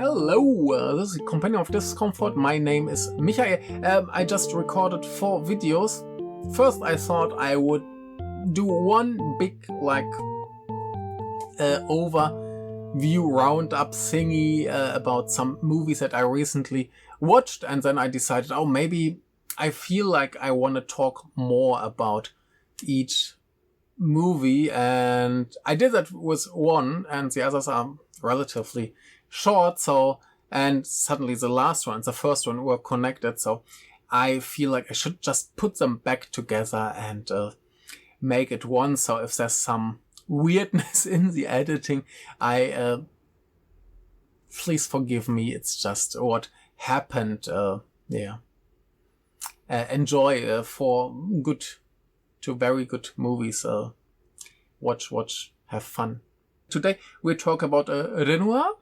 Hello, this is Companion of Discomfort. My name is Michael. I just recorded 4 videos. First, I thought I would do one big, overview roundup thingy about some movies that I recently watched, and then I decided, maybe I feel like I want to talk more about each movie, and I did that with one, and the others are relatively short, and suddenly the last one and the first one were connected, so I feel like I should just put them back together and make it one. So if there's some weirdness in the editing, please forgive me. It's just what happened. Enjoy 4 good to very good movies. Watch, have fun. Today we talk about Renoir.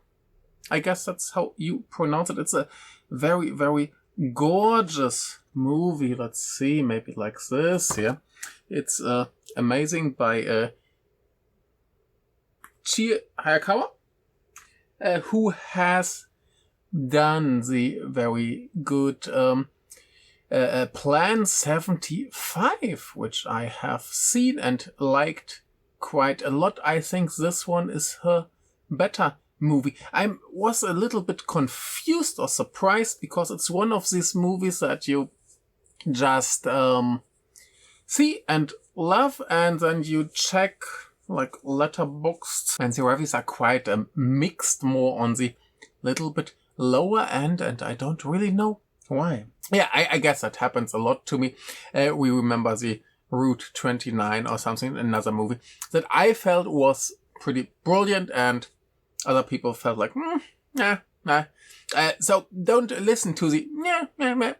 I guess that's how you pronounce it. It's a very, very gorgeous movie. Let's see, maybe like this. Yeah, it's amazing, by Chie Hayakawa, who has done the very good Plan 75, which I have seen and liked quite a lot. I think this one is her better movie. I was a little bit confused or surprised because it's one of these movies that you just see and love, and then you check like Letterboxd, and the reviews are quite mixed, more on the little bit lower end, and I don't really know why. Yeah, I guess that happens a lot to me. We remember the Route 29 or something, another movie that I felt was pretty brilliant, and other people felt like, nah. So don't listen to the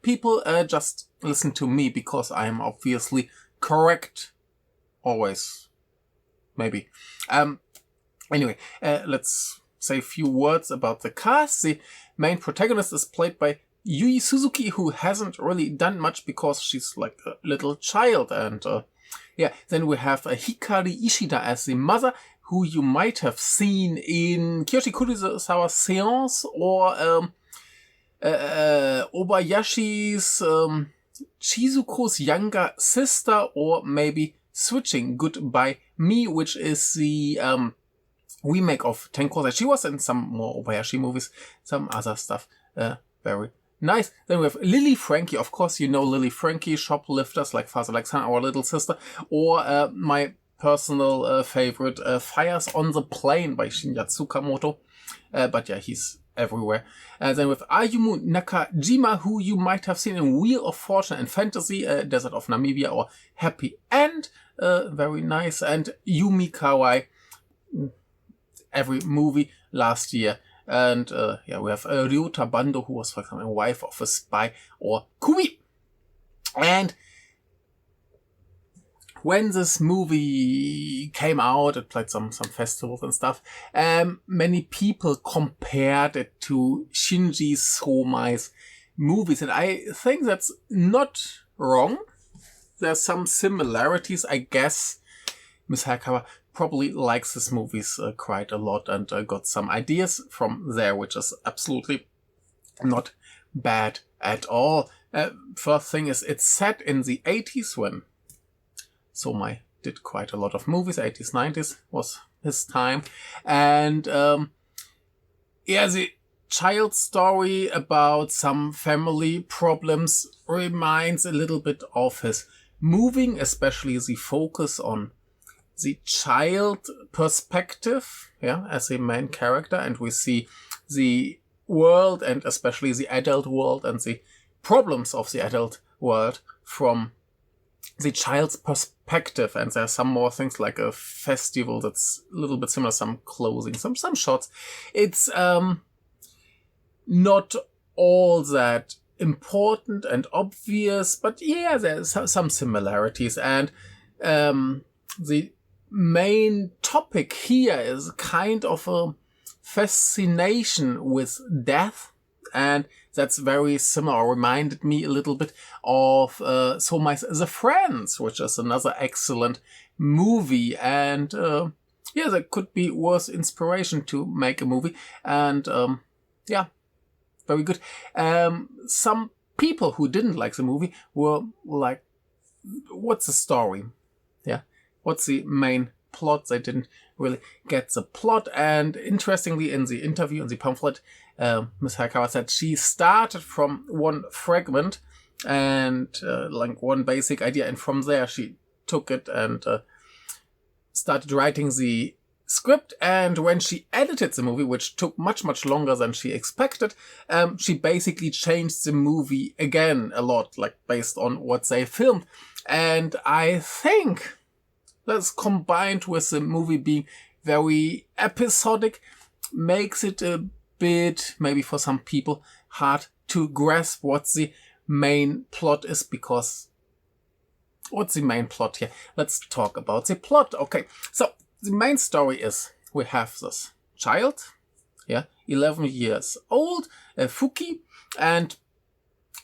people, just listen to me, because I'm obviously correct. Always. Maybe. Anyway, let's say a few words about the cast. The main protagonist is played by Yui Suzuki, who hasn't really done much because she's like a little child. And then we have Hikari Ishida as the mother, who you might have seen in Kiyoshi Kurosawa's Seance, or Obayashi's Chizuko's younger sister, or maybe Switching Goodbye Me, which is the remake of Tenkosai. She was in some more Obayashi movies, some other stuff. Very nice. Then we have Lily Frankie. Of course, you know Lily Frankie, Shoplifters, Like Father Like Son, Our Little Sister, or my personal favorite, Fires on the Plane by Shinya Tsukamoto. But yeah, he's everywhere. Then with Ayumu Nakajima, who you might have seen in Wheel of Fortune and Fantasy, Desert of Namibia, or Happy End. Very nice. And Yumi Kawai, every movie last year. And we have Ryota Bando, who was, for example, wife of a spy, or Kui. And when this movie came out, it played some festivals and stuff. Many people compared it to Shinji Somai's movies, and I think that's not wrong. There's some similarities, I guess. Miss Hayakawa probably likes his movies quite a lot, and got some ideas from there, which is absolutely not bad at all. First thing is, it's set in the 80s when Somai did quite a lot of movies. 80s, 90s was his time. And the child story about some family problems reminds a little bit of his moving, especially the focus on the child perspective, as a main character. And we see the world, and especially the adult world, and the problems of the adult world from the child's perspective. And there are some more things, like a festival that's a little bit similar, some clothing, some shots. It's not all that important and obvious, but there's some similarities. And the main topic here is kind of a fascination with death, and that's very similar, reminded me a little bit of Somai's The Friends, which is another excellent movie. And there could be worse inspiration to make a movie. And yeah, very good. Some people who didn't like the movie were like, what's the story? Yeah, what's the main plot? They didn't really get the plot. And interestingly, in the interview, in the pamphlet, Ms. Hayakawa said she started from one fragment and like one basic idea, and from there she took it and started writing the script. And when she edited the movie, which took much, much longer than she expected, she basically changed the movie again a lot, like based on what they filmed. And I think that's combined with the movie being very episodic, makes it a bit, maybe for some people, hard to grasp what the main plot is, because what's the main plot here? Let's talk about the plot. Okay, so the main story is we have this child, 11 years old, Fuki, and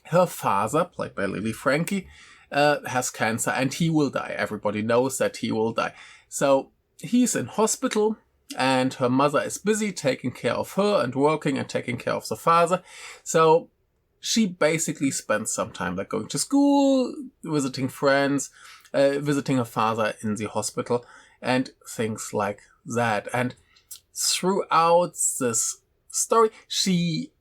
her father, played by Lily Frankie, has cancer and he will die. Everybody knows that he will die. So he's in hospital and her mother is busy taking care of her and working and taking care of the father. So she basically spends some time like going to school, visiting friends, visiting her father in the hospital, and things like that. And throughout this story, she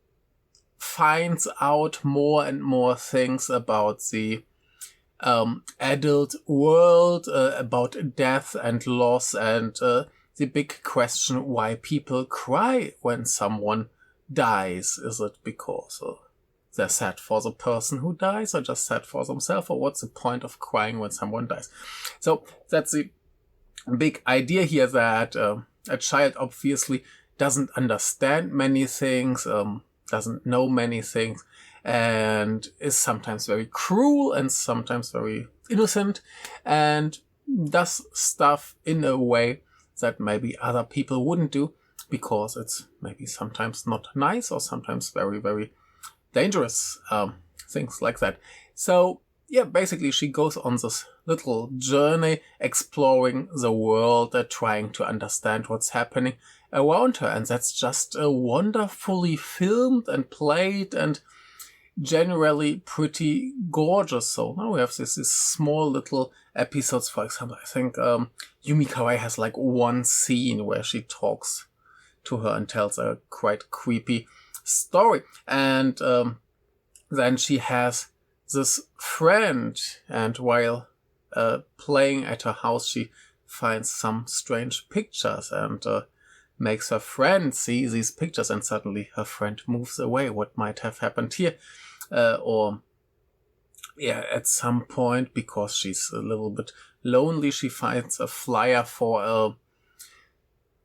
finds out more and more things about the adult world, about death and loss, and the big question why people cry when someone dies. Is it because they're sad for the person who dies, or just sad for themselves, or what's the point of crying when someone dies? So that's the big idea here, that a child obviously doesn't understand many things, doesn't know many things, and is sometimes very cruel and sometimes very innocent, and does stuff in a way that maybe other people wouldn't do, because it's maybe sometimes not nice or sometimes very, very dangerous, things like that. So yeah, basically she goes on this little journey exploring the world, trying to understand what's happening around her. And that's just wonderfully filmed and played and generally pretty gorgeous. So now we have this small little episodes. For example, I think Yumi Kawaii has like one scene where she talks to her and tells a quite creepy story. And then she has this friend, and while playing at her house, she finds some strange pictures and makes her friend see these pictures, and suddenly her friend moves away. What might have happened here? Or at some point, because she's a little bit lonely, she finds a flyer for a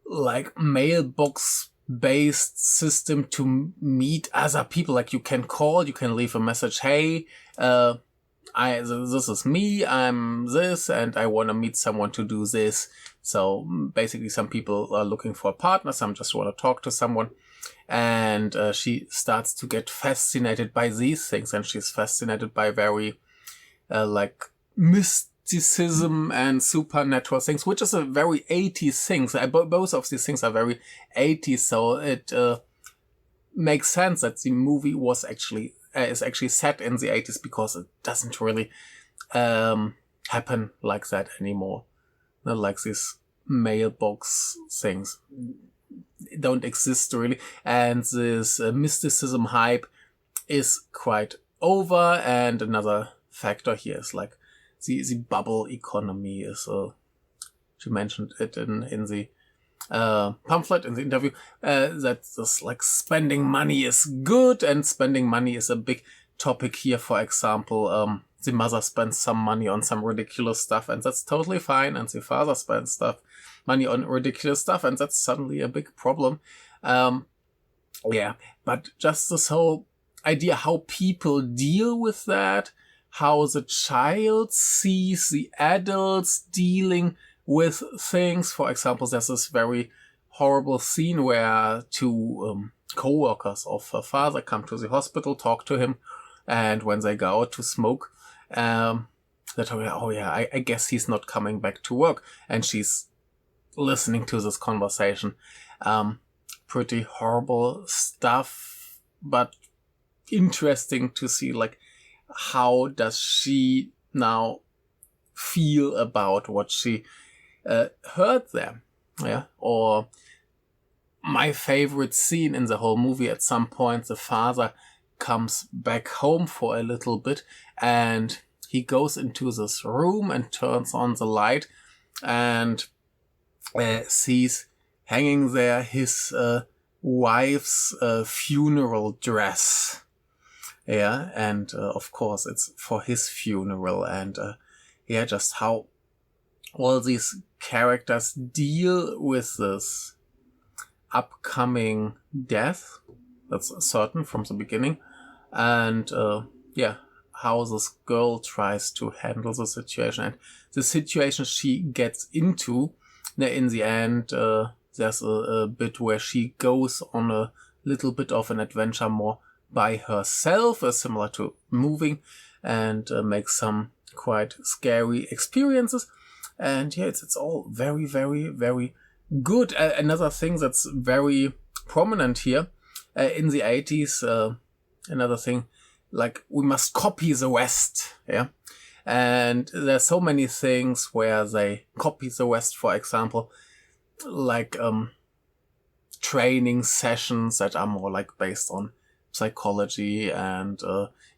like mailbox based system to meet other people. Like you can call, you can leave a message, hey, this is me, I'm this, and I want to meet someone to do this. So basically some people are looking for a partner, some just want to talk to someone. And she starts to get fascinated by these things, and she's fascinated by very like mysticism and supernatural things, which is a very 80s thing. Both of these things are very 80s, so it makes sense that the movie was actually is actually set in the 80s, because it doesn't really happen like that anymore. Not like these mailbox things don't exist really, and this mysticism hype is quite over. And another factor here is like the bubble economy is she mentioned it in the pamphlet, in the interview, that this like spending money is good, and spending money is a big topic here. For example, the mother spends some money on some ridiculous stuff, and that's totally fine, and the father spends money on ridiculous stuff, and that's suddenly a big problem. But just this whole idea how people deal with that, how the child sees the adults dealing with things. For example, there's this very horrible scene where two co-workers of her father come to the hospital, talk to him, and when they go out to smoke, they tell her, I guess he's not coming back to work. And she's listening to this conversation. pretty horrible stuff, but interesting to see, like, how does she now feel about what she heard there. Yeah. Or my favorite scene in the whole movie, at some point the father comes back home for a little bit and he goes into this room and turns on the light and sees hanging there his wife's funeral dress. Yeah, and of course it's for his funeral, and just how all these characters deal with this upcoming death. That's certain from the beginning. And how this girl tries to handle the situation and the situation she gets into. In the end, there's a bit where she goes on a little bit of an adventure more by herself, similar to moving, and makes some quite scary experiences. And it's all very, very, very good. Another thing that's very prominent here in the 80s, another thing, like, we must copy the West, yeah? And there's so many things where they copy the West, for example, like training sessions that are more like based on psychology and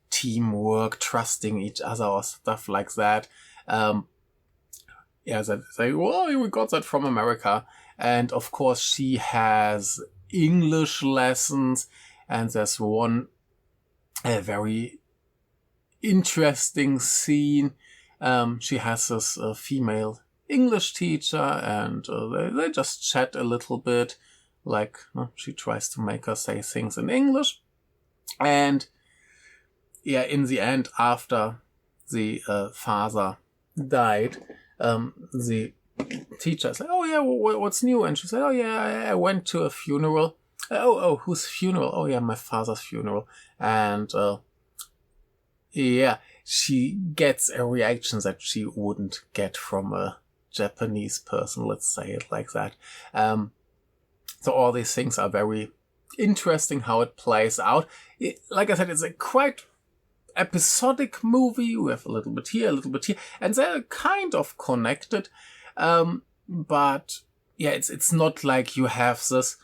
teamwork, trusting each other or stuff like that. They say, well, we got that from America. And of course she has English lessons, and there's one very interesting scene. She has this female English teacher, and they just chat a little bit, like she tries to make her say things in English. And in the end, after the father died, the teacher said, "Oh yeah, what's new?" And she said, "Oh yeah, I went to a funeral." Oh, whose funeral? "Oh yeah, my father's funeral." And she gets a reaction that she wouldn't get from a Japanese person, let's say it like that. So all these things are very interesting how it plays out. Like I said, it's a quite episodic movie. We have a little bit here, a little bit here, and they're kind of connected. But it's not like you have this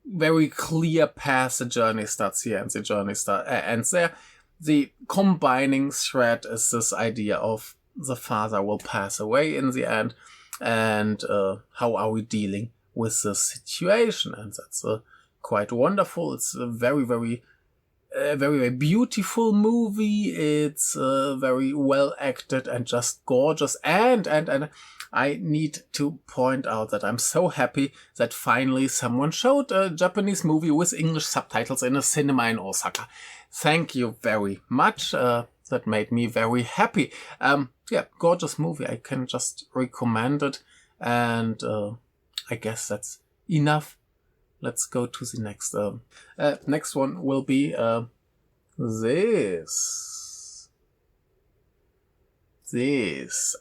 very clear path. The journey starts here and the journey ends there. The combining thread is this idea of the father will pass away in the end, and how are we dealing with the situation? And that's quite wonderful. It's a very, very, very, very beautiful movie. It's very well acted and just gorgeous. And I need to point out that I'm so happy that finally someone showed a Japanese movie with English subtitles in a cinema in Osaka. Thank you very much. That made me very happy. Gorgeous movie. I can just recommend it. And I guess that's enough. Let's go to the next. Next one will be this. This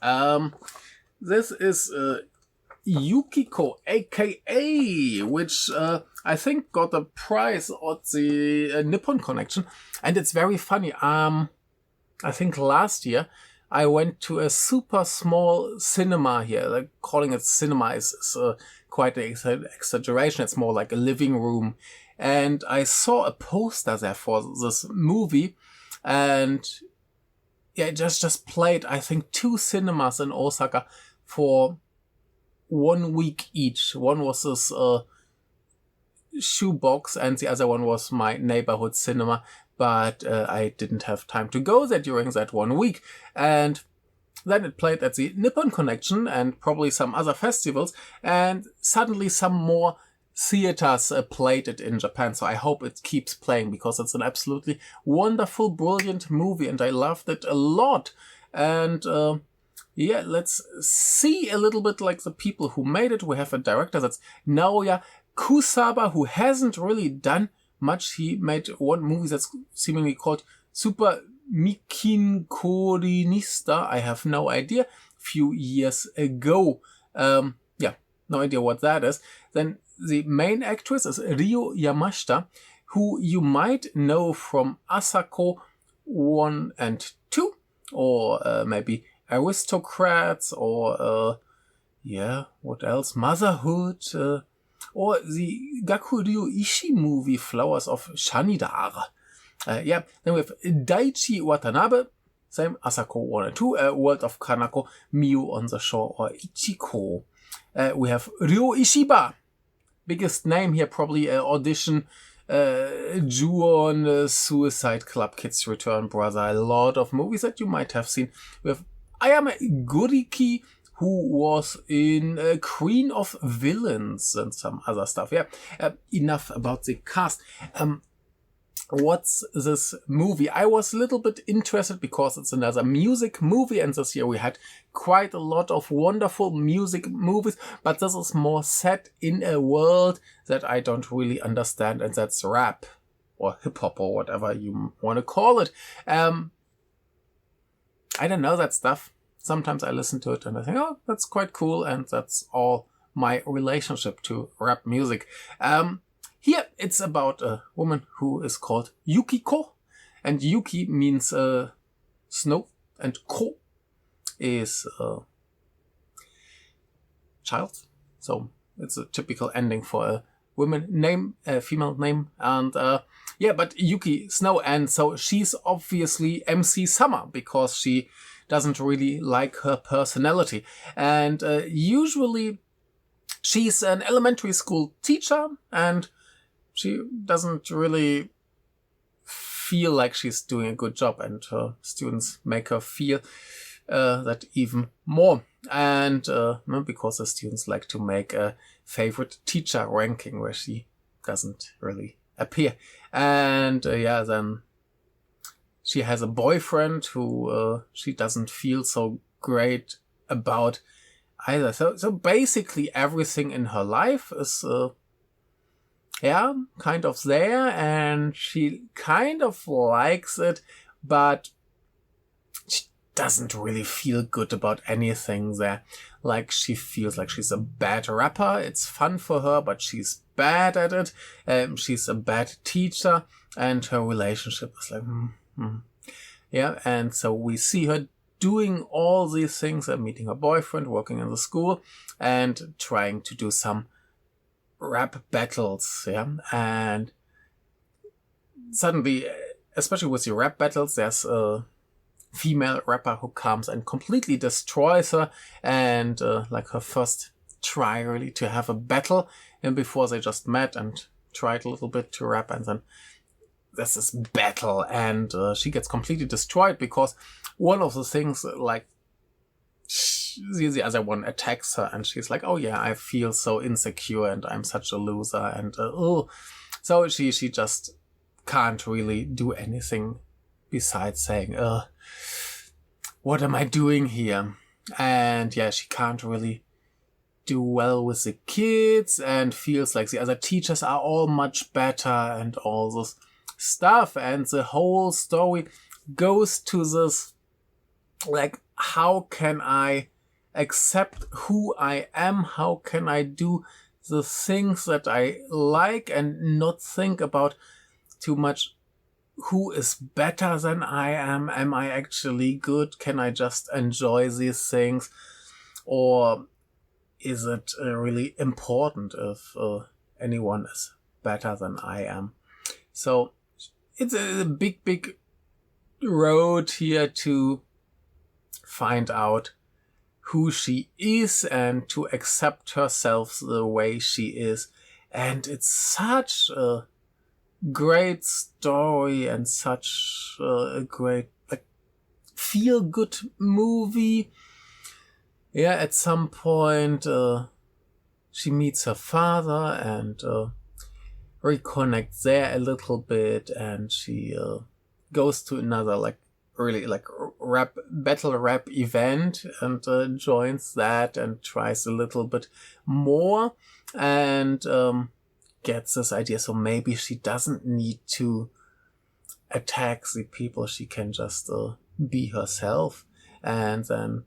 is Yukiko a.k.a, which I think got a prize at the Nippon Connection, and it's very funny. I think last year I went to a super small cinema here. Like, calling it cinema is quite an exaggeration. It's more like a living room, and I saw a poster there for this movie, and it just played, I think, 2 cinemas in Osaka for 1 week each. One was this shoebox, and the other one was my neighborhood cinema. But I didn't have time to go there during that 1 week. And then it played at the Nippon Connection and probably some other festivals. And suddenly some more theaters played it in Japan. So I hope it keeps playing, because it's an absolutely wonderful, brilliant movie. And I loved it a lot. And let's see a little bit like the people who made it. We have a director, that's Naoya Kusaba, who hasn't really done much. He made one movie that's seemingly called Super Mikin Korinista. I have no idea. A few years ago. No idea what that is. Then the main actress is Ryo Yamashita, who you might know from Asako 1 and 2, or maybe Aristocrats, or what else? Motherhood, or the Gakuryu Ishii movie Flowers of Shanidara. Then we have Daichi Watanabe, same Asako 1 and 2, World of Kanako, Miu on the Shore, or Ichiko. We have Ryo Ishiba, biggest name here, probably Audition, Ju-on, Suicide Club, Kids Return, Brother, a lot of movies that you might have seen. We have Ayame Guriki, who was in Queen of Villains and some other stuff. Enough about the cast. What's this movie? I was a little bit interested because it's another music movie, and this year we had quite a lot of wonderful music movies, but this is more set in a world that I don't really understand, and that's rap or hip-hop or whatever you want to call it. I don't know that stuff. Sometimes I listen to it and I think, oh, that's quite cool, and that's all my relationship to rap music. Here, it's about a woman who is called Yukiko, and Yuki means snow, and Ko is child. So it's a typical ending for a woman name, a female name, and but Yuki, snow, and so she's obviously MC Summer because she doesn't really like her personality, and usually she's an elementary school teacher, and she doesn't really feel like she's doing a good job, and her students make her feel that even more. And because the students like to make a favorite teacher ranking where she doesn't really appear. And then she has a boyfriend who she doesn't feel so great about either. So basically everything in her life is kind of there, and she kind of likes it, but she doesn't really feel good about anything there. Like, she feels like she's a bad rapper. It's fun for her, but she's bad at it. She's a bad teacher, and her relationship is like, and so we see her doing all these things, meeting her boyfriend, working in the school, and trying to do some rap battles, and suddenly, especially with the rap battles, there's a female rapper who comes and completely destroys her, and like her first try really to have a battle, and before they just met and tried a little bit to rap, and then there's this battle, and she gets completely destroyed because one of the things, like, the other one attacks her, and she's like, oh yeah, I feel so insecure and I'm such a loser, and so she just can't really do anything besides saying, what am I doing here? And she can't really do well with the kids, and feels like the other teachers are all much better and all this stuff, and the whole story goes to this, like, how can I accept who I am? How can I do the things that I like and not think about too much who is better than I am? Am I actually good? Can I just enjoy these things? Or is it really important if anyone is better than I am? So it's a big road here to find out who she is and to accept herself the way she is. And it's such a great story and such a great, like, feel-good movie. At some point she meets her father and reconnects there a little bit, and she goes to another, like, really, like, battle rap event, and joins that and tries a little bit more, and gets this idea, so maybe she doesn't need to attack the people, she can just be herself. And then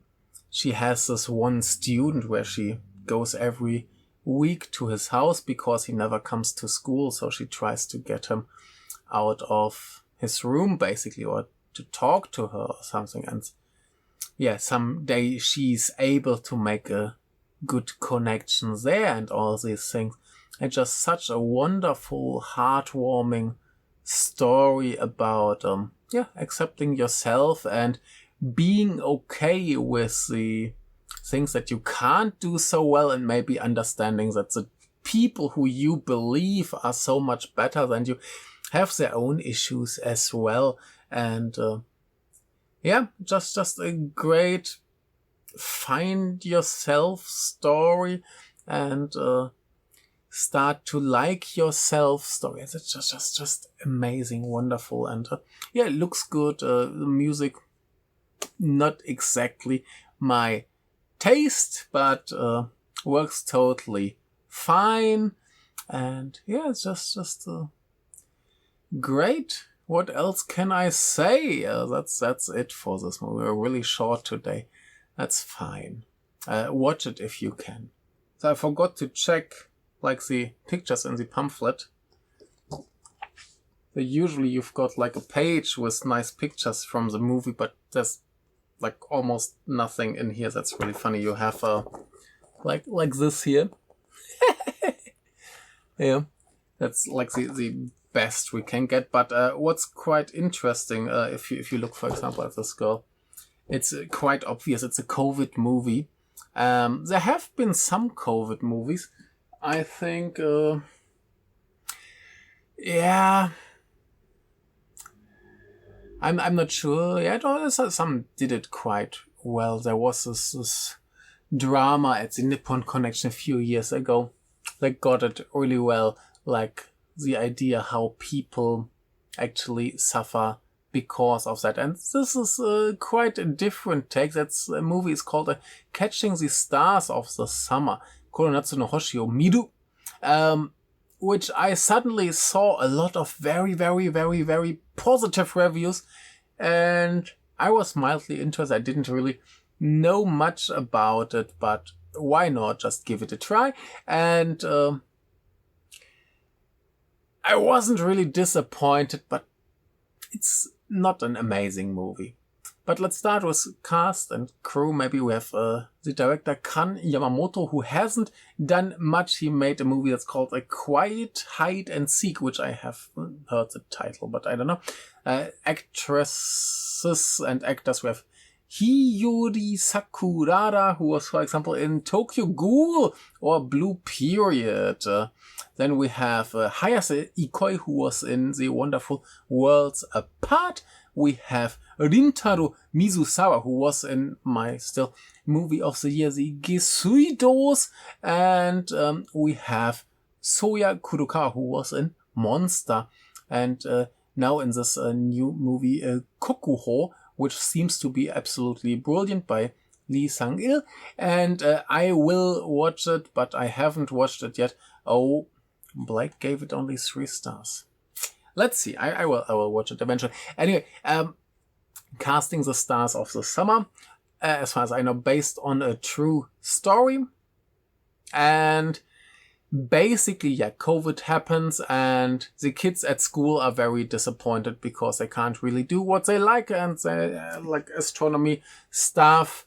she has this one student where she goes every week to his house because he never comes to school. So she tries to get him out of his room, basically, or to talk to her or something. And yeah, someday she's able to make a good connection there and all these things. And just such a wonderful, heartwarming story about, accepting yourself and being okay with the things that you can't do so well, and maybe understanding that the people who you believe are so much better than you have their own issues as well. And just a great find yourself story and start to like yourself story. It's just amazing, wonderful, and it looks good. The music not exactly my taste, but works totally fine. And it's just great. What else can I say? That's it for this movie. We're really short today. That's fine. Watch it if you can. So I forgot to check the pictures in the pamphlet. So usually you've got a page with nice pictures from the movie, but there's almost nothing in here. That's really funny. You have like this here. Yeah, that's the best we can get. But what's quite interesting, if you look, for example, at this girl, it's quite obvious it's a COVID movie. There have been some COVID movies. I think, I'm not sure. Yeah, some did it quite well. There was this drama at the Nippon Connection a few years ago. They got it really well. The idea how people actually suffer because of that. And this is quite a different take. That's a movie is called Catching the Stars of the Summer. この夏の星を見る. Which I suddenly saw a lot of very, very, very, very positive reviews. And I was mildly interested. I didn't really know much about it, but why not just give it a try? And I wasn't really disappointed, but it's not an amazing movie. But let's start with cast and crew. Maybe we have the director Kan Yamamoto, who hasn't done much. He made a movie that's called A Quiet Hide and Seek, which I have heard the title, but I don't know. Actresses and actors, we have Hiyori Sakurada, who was, for example, in Tokyo Ghoul or Blue Period. Then we have Hayase Ikoi, who was in the wonderful Worlds Apart. We have Rintaro Mizusawa, who was in my still movie of the year, the Gesuidos. And we have Soya Kurokawa, who was in Monster. And now in this new movie, Kokuho, which seems to be absolutely brilliant, by Lee Sang-il. And I will watch it, but I haven't watched it yet. Oh, Blake gave it only 3 stars. Let's see. I will watch it eventually. Anyway, casting the stars of the summer, as far as I know, based on a true story. And basically, COVID happens and the kids at school are very disappointed because they can't really do what they like, and they like astronomy stuff.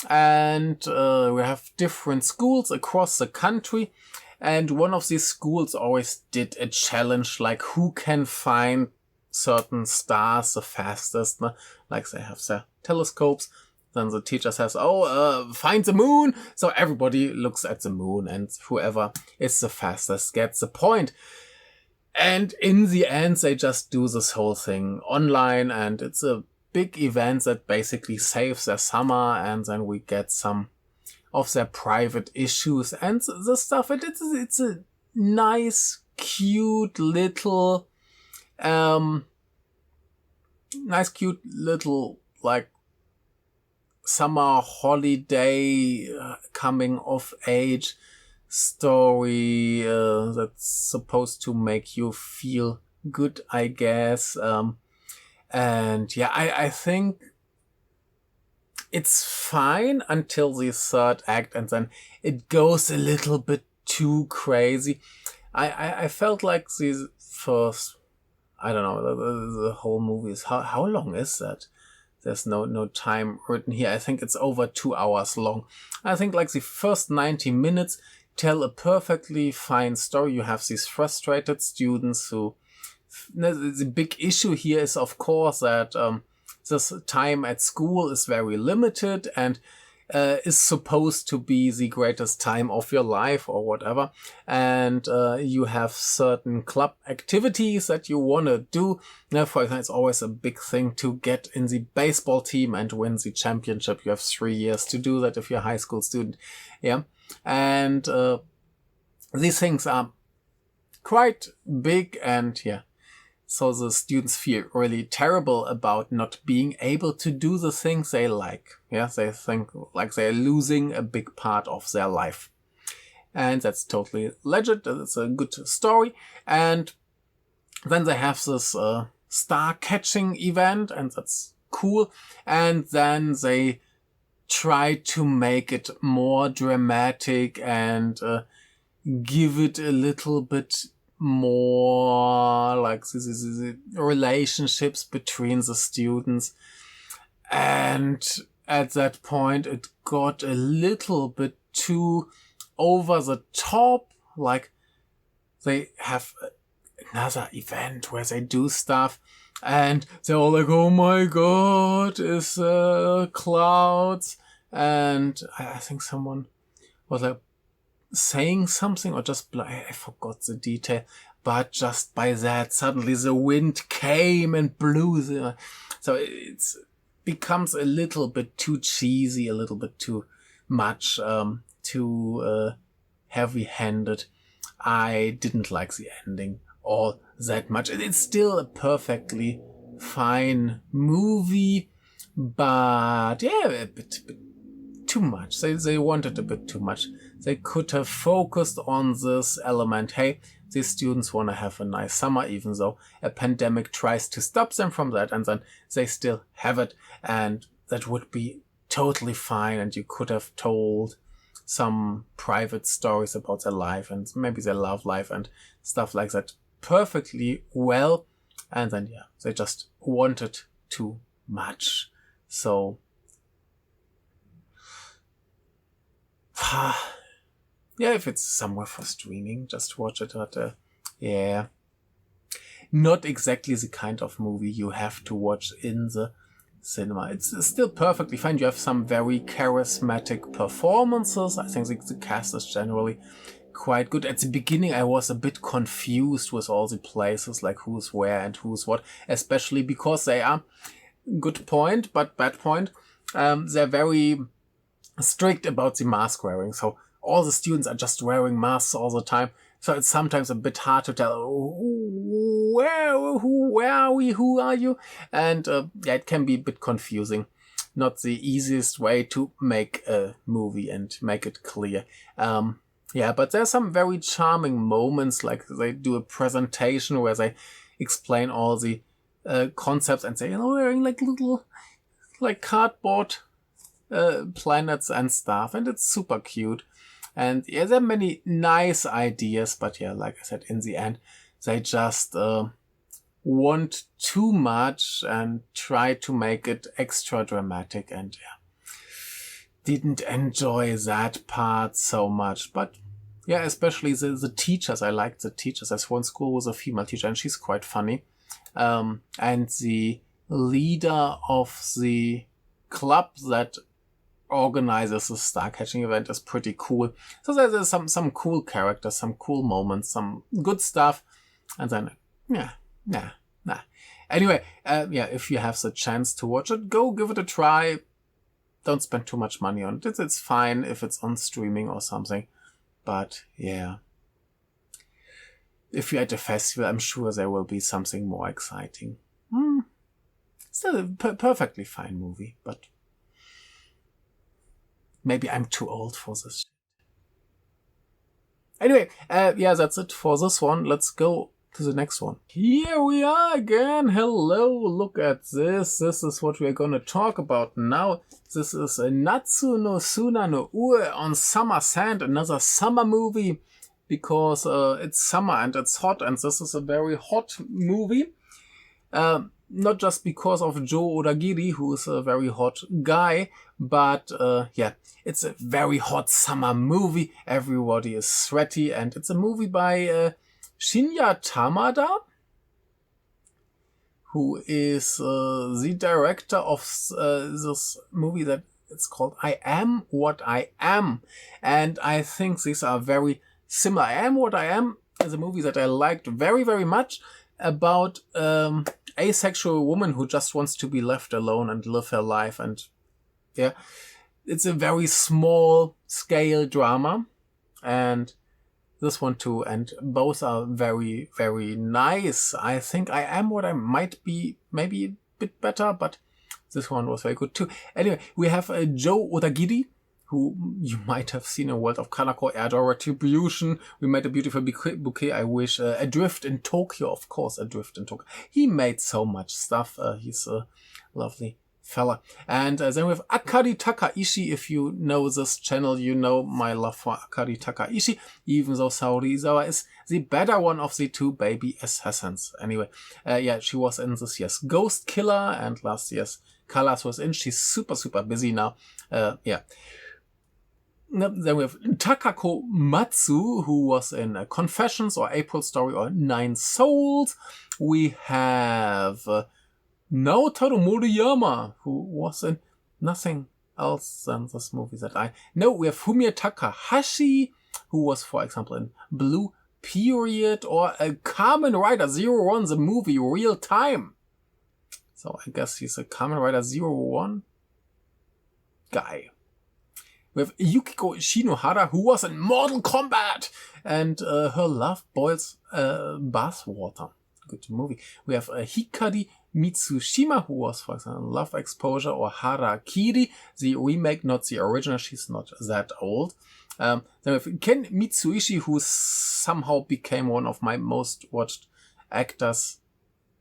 And we have different schools across the country. And one of these schools always did a challenge, like who can find certain stars the fastest. Like they have their telescopes. Then the teacher says, find the moon. So everybody looks at the moon, and whoever is the fastest gets the point. And in the end, they just do this whole thing online, and it's a big event that basically saves their summer. And then we get some of their private issues and the stuff. It's a nice, cute little, like summer holiday coming of age story that's supposed to make you feel good, I guess. I think it's fine until the third act, and then it goes a little bit too crazy. I felt like the first, I don't know, the whole movie is, how long is that? There's no time written here. I think it's over 2 hours long. I think like the first 90 minutes tell a perfectly fine story. You have these frustrated students who, the big issue here is of course that this time at school is very limited and is supposed to be the greatest time of your life or whatever. And you have certain club activities that you want to do. Now, for example, it's always a big thing to get in the baseball team and win the championship. You have 3 years to do that if you're a high school student. Yeah. And these things are quite big, and yeah. So the students feel really terrible about not being able to do the things they like. Yeah, they think like they're losing a big part of their life. And that's totally legit. It's a good story. And then they have this star catching event, and that's cool. And then they try to make it more dramatic and give it a little bit more like the relationships between the students. And at that point it got a little bit too over the top. Like they have another event where they do stuff and they're all like, oh my god, it's clouds. And I think someone was like saying something, or just I forgot the detail, but just by that suddenly the wind came and blew so it becomes a little bit too cheesy, a little bit too much, too heavy-handed. I didn't like the ending all that much. It's still a perfectly fine movie, but yeah, a bit too much. They wanted a bit too much. They could have focused on this element. Hey, these students want to have a nice summer, even though a pandemic tries to stop them from that, and then they still have it, and that would be totally fine. And you could have told some private stories about their life and maybe their love life and stuff like that perfectly well. And then yeah, they just wanted too much. So yeah, if it's somewhere for streaming, just watch it. But yeah, not exactly the kind of movie you have to watch in the cinema. It's still perfectly fine. You have some very charismatic performances. I think the cast is generally quite good. At the beginning, I was a bit confused with all the places, like who's where and who's what, especially because they are, good point, but bad point, they're very strict about the mask wearing. So all the students are just wearing masks all the time. So it's sometimes a bit hard to tell, where are we, who are you? And yeah, it can be a bit confusing. Not the easiest way to make a movie and make it clear. Yeah, but there's some very charming moments, like they do a presentation where they explain all the concepts and say, wearing like little like cardboard planets and stuff, and it's super cute. And yeah, there are many nice ideas, but yeah, like I said, in the end, they just want too much and try to make it extra dramatic, and yeah, didn't enjoy that part so much. But yeah, especially the teachers. I liked the teachers. There's one school with a female teacher, and she's quite funny. And the leader of the club that organizes the star catching event is pretty cool. So there's some cool characters, some cool moments, some good stuff, and then nah. Anyway, yeah, if you have the chance to watch it, go give it a try. Don't spend too much money on it. It's fine if it's on streaming or something, but yeah, if you're at a festival, I'm sure there will be something more exciting. Still a perfectly fine movie, but maybe I'm too old for this shit. Anyway, yeah, that's it for this one. Let's go to the next one. Here we are again. Hello, look at this. This is what we're gonna talk about now. This is a Natsu no Suna no Ue on Summer Sand, another summer movie. because it's summer and it's hot, and this is a very hot movie. Not just because of Joe Odagiri, who is a very hot guy, but it's a very hot summer movie. Everybody is sweaty, and it's a movie by Shinya Tamada, who is the director of this movie that it's called I Am What I Am. And I think these are very similar. I Am What I Am is a movie that I liked very, very much, about asexual woman who just wants to be left alone and live her life. And yeah, it's a very small scale drama, and this one too, and both are very, very nice. I think I Am What I might be maybe a bit better, but this one was very good too. Anyway, we have Joe Odagiri, who you might have seen in World of Kanako, Airdor Retribution, We Made a Beautiful Bouquet, I Wish, Adrift in Tokyo, of course, Adrift in Tokyo. He made so much stuff. He's a lovely fella. And then we have Akari Takaishi. If you know this channel, you know my love for Akari Takaishi, even though Saorizawa is the better one of the two baby assassins. Anyway, she was in this year's Ghost Killer and last year's Colors was in. She's super, super busy now. Then we have Takako Matsu, who was in Confessions or April Story or Nine Souls. We have Naotaro Moriyama, who was in nothing else than this movie that I know. We have Fumio Takahashi, who was, for example, in Blue Period or Kamen Rider Zero One, the movie Real Time. So I guess he's a Kamen Rider Zero One guy. We have Yukiko Shinohara, who was in Mortal Kombat, and her love boils bathwater. Good movie. We have Hikari Mitsushima, who was, for example, Love Exposure or Harakiri, the remake, not the original. She's not that old. Then we have Ken Mitsuishi, who somehow became one of my most watched actors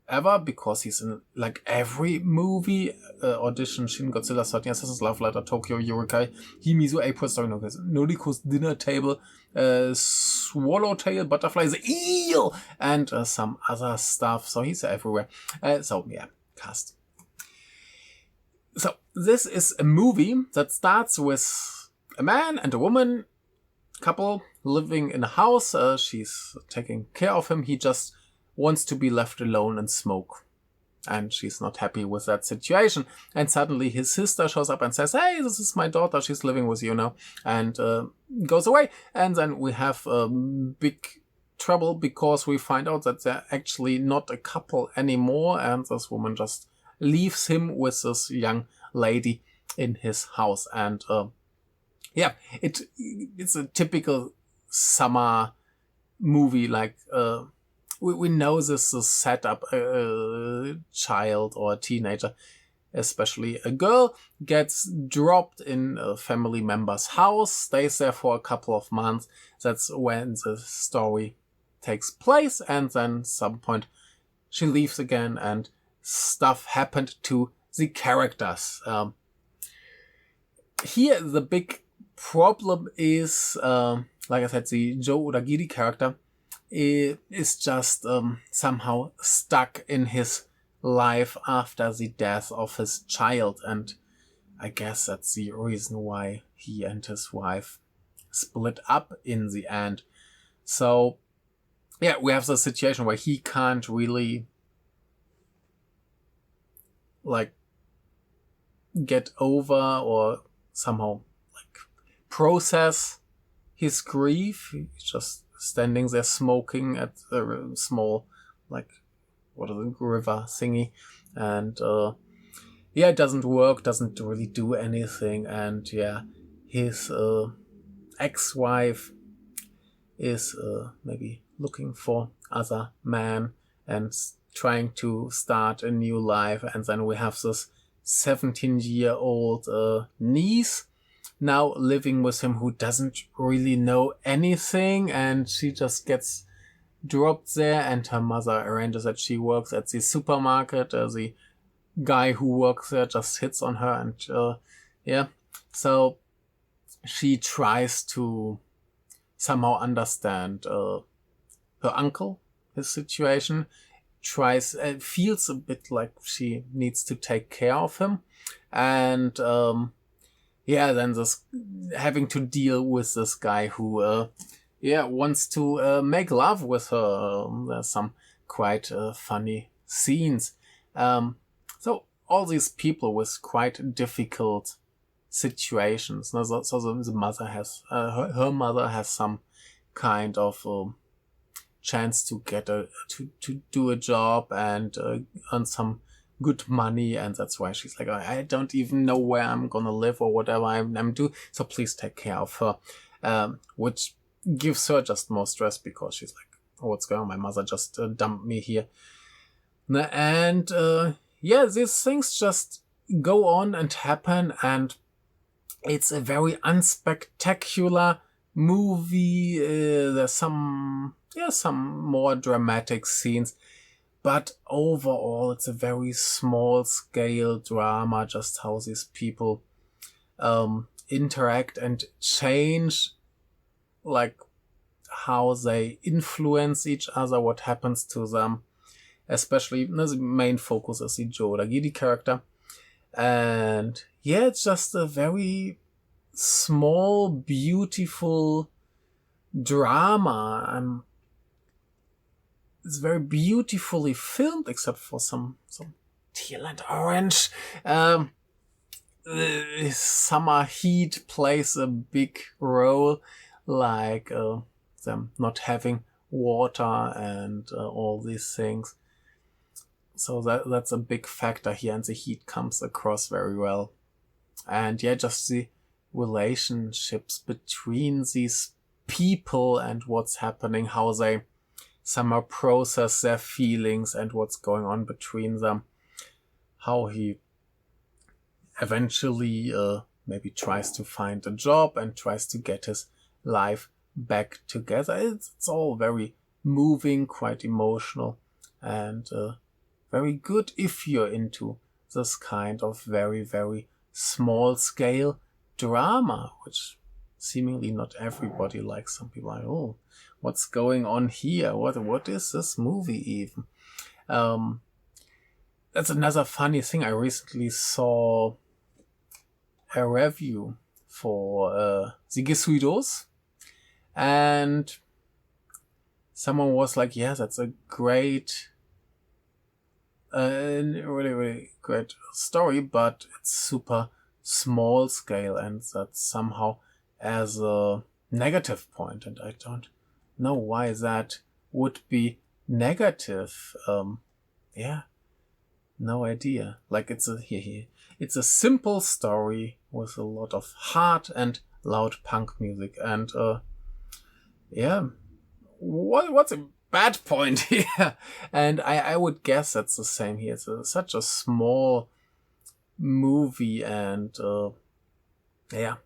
ever, because he's in like every movie. Audition, Shin Godzilla, 13 Assassins, Love Letter, Tokyo, Yurikai, Himizu, April Story, Noriko's Dinner Table, Swallowtail, Butterfly, the Eel, and some other stuff. So he's everywhere. Cast. So this is a movie that starts with a man and a woman couple living in a house. She's taking care of him. He just wants to be left alone and smoke. And she's not happy with that situation. And suddenly his sister shows up and says, hey, this is my daughter. She's living with you now. And goes away. And then we have big trouble because we find out that they're actually not a couple anymore. And this woman just leaves him with this young lady in his house. And it's a typical summer movie, like we know this is set up. A child or a teenager, especially a girl, gets dropped in a family member's house, stays there for a couple of months. That's when the story takes place, and then some point she leaves again and stuff happened to the characters. Here the big problem is, like I said, the Joe Odagiri character is just somehow stuck in his life after the death of his child, and I guess that's the reason why he and his wife split up in the end. So we have the situation where he can't really like get over or somehow like process his grief. He's just standing there smoking at a small, like, what is it, river thingy. And, it doesn't work, doesn't really do anything. And, his ex-wife is maybe looking for other man and trying to start a new life. And then we have this 17-year-old niece now living with him, who doesn't really know anything, and she just gets dropped there, and her mother arranges that she works at the supermarket. The guy who works there just hits on her, and so she tries to somehow understand her uncle, his situation, feels a bit like she needs to take care of him, and then this having to deal with this guy who wants to make love with her. There's some quite funny scenes. So all these people with quite difficult situations. So the mother has her mother has some kind of chance to get to do a job and earn some good money, and that's why she's like, I don't even know where I'm gonna live or whatever I'm doing, so please take care of her, which gives her just more stress because she's like, oh, what's going on? My mother just dumped me here. And these things just go on and happen, and it's a very unspectacular movie. There's some more dramatic scenes, but overall it's a very small scale drama, just how these people interact and change, like how they influence each other, what happens to them. Especially, the main focus is the Joe Ragiri character. And it's just a very small, beautiful drama. It's very beautifully filmed, except for some teal and orange. Summer heat plays a big role, like them not having water and all these things. So that's a big factor here, and the heat comes across very well. And just the relationships between these people and what's happening, how they somehow process their feelings and what's going on between them. How he eventually maybe tries to find a job and tries to get his life back together. It's all very moving, quite emotional, and very good if you're into this kind of very, very small scale drama, which seemingly not everybody likes. Some people are like, oh, what's going on here? What is this movie even? That's another funny thing. I recently saw a review for thos, and someone was like, yeah, that's a great really, really great story, but it's super small scale, and that somehow as a negative point, and I don't know why that would be negative. No idea. Like it's a simple story with a lot of heart and loud punk music, and what's a bad point here? And I would guess that's the same here. It's such a small movie, and the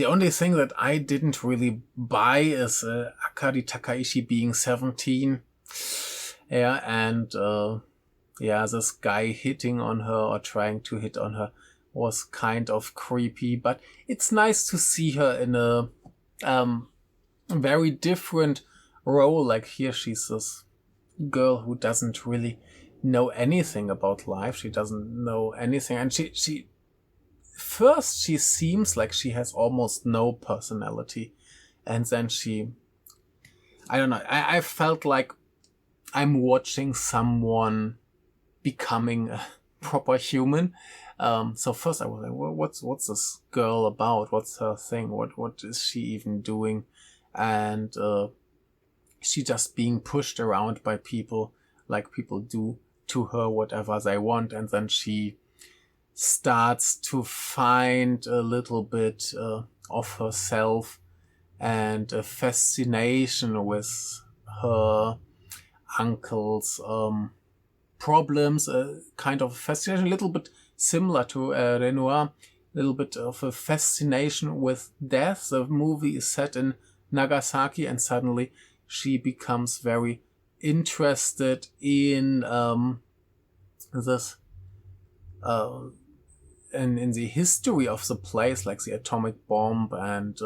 only thing that I didn't really buy is Akari Takaishi being 17. And this guy hitting on her or trying to hit on her was kind of creepy, but it's nice to see her in a very different role. Like here, she's this girl who doesn't really know anything about life. She doesn't know anything, and she first she seems like she has almost no personality, and then I don't know, I felt like I'm watching someone becoming a proper human. So first I was like, well, what's this girl about? What's her thing? What is she even doing? And she just being pushed around by people, like people do to her whatever they want, and then she starts to find a little bit of herself and a fascination with her uncle's problems, a kind of fascination, a little bit similar to Renoir, a little bit of a fascination with death. The movie is set in Nagasaki, and suddenly she becomes very interested in this in the history of the place, like the atomic bomb, and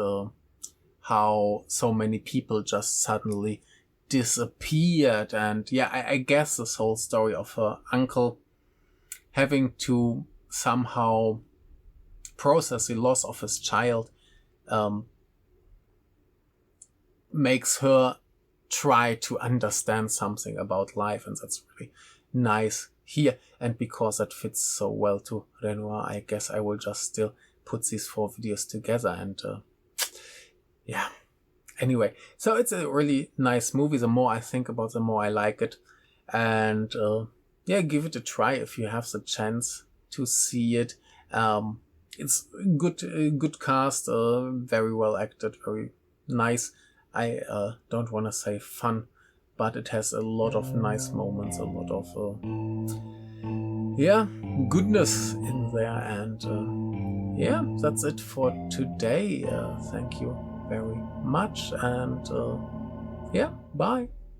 how so many people just suddenly disappeared. And yeah, I guess this whole story of her uncle having to somehow process the loss of his child makes her try to understand something about life, and that's really nice here. And because that fits so well to Renoir, I guess I will just still put these 4 videos together. And yeah, anyway, so it's a really nice movie. The more I think about it, the more I like it. And yeah, give it a try if you have the chance to see it. It's good cast, very well acted, very nice. I don't want to say fun, but it has a lot of nice moments, a lot of yeah, goodness in there. And yeah, that's it for today. Thank you very much, and yeah, bye.